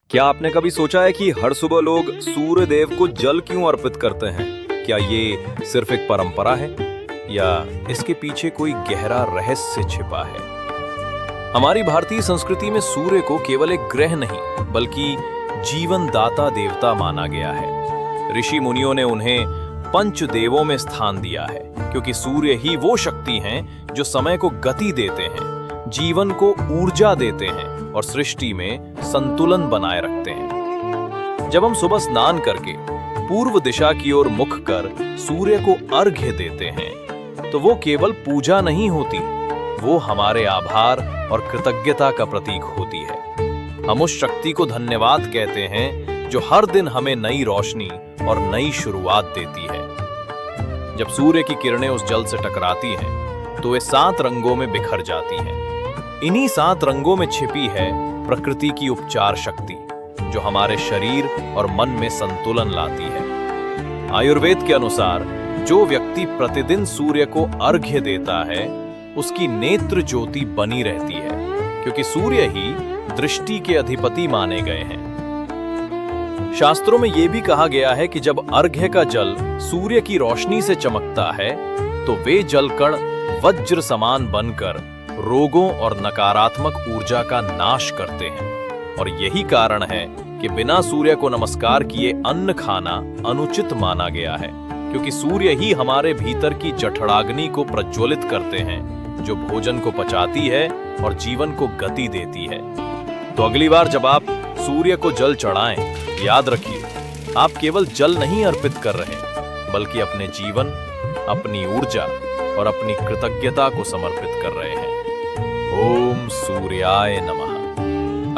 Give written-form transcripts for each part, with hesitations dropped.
क्या आपने कभी सोचा है कि हर सुबह लोग सूर्य देव को जल क्यों अर्पित करते हैं? क्या ये सिर्फ एक परंपरा है या इसके पीछे कोई गहरा रहस्य छिपा है? हमारी भारतीय संस्कृति में सूर्य को केवल एक ग्रह नहीं बल्कि जीवन दाता देवता माना गया है। ऋषि मुनियों ने उन्हें पंच देवों में स्थान दिया है क्योंकि सूर्य ही वो शक्ति हैं जो समय को गति देते हैं, जीवन को ऊर्जा देते हैं और सृष्टि में संतुलन बनाए रखते हैं। जब हम सुबह स्नान करके पूर्व दिशा की ओर मुख कर सूर्य को अर्घ्य देते हैं तो वो केवल पूजा नहीं होती, वो हमारे आभार और कृतज्ञता का प्रतीक होती है। हम उस शक्ति को धन्यवाद कहते हैं जो हर दिन हमें नई रोशनी और नई शुरुआत देती है। जब सूर्य की किरणें उस जल से टकराती हैं तो वे 7 रंगों में बिखर जाती हैं। इन्हीं 7 रंगों में छिपी है प्रकृति की उपचार शक्ति जो हमारे शरीर और मन में संतुलन लाती है। आयुर्वेद के अनुसार जो व्यक्ति प्रतिदिन सूर्य को अर्घ्य देता है उसकी नेत्र ज्योति बनी रहती है क्योंकि सूर्य ही दृष्टि के अधिपति माने गए हैं। शास्त्रों में यह भी कहा गया है कि जब अर्घ्य का जल सूर्य की रोशनी से चमकता है तो वे जलकण वज्र समान बनकर रोगों और नकारात्मक ऊर्जा का नाश करते हैं। और यही कारण है कि बिना सूर्य को नमस्कार किए अन्न खाना अनुचित माना गया है क्योंकि सूर्य ही हमारे भीतर की जठराग्नि को प्रज्वलित करते हैं जो भोजन को पचाती है और जीवन को गति देती है। तो अगली बार जब आप सूर्य को जल चढ़ाएं, याद रखिए आप केवल जल नहीं अर्पित कर रहे बल्कि अपने जीवन, अपनी ऊर्जा और अपनी कृतज्ञता को समर्पित कर रहे हैं। ओम सूर्याय नमः।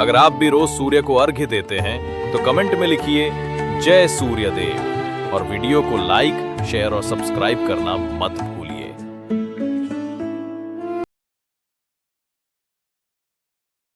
अगर आप भी रोज सूर्य को अर्घ्य देते हैं तो कमेंट में लिखिए जय सूर्यदेव और वीडियो को लाइक, शेयर और सब्सक्राइब करना मत भूलिए।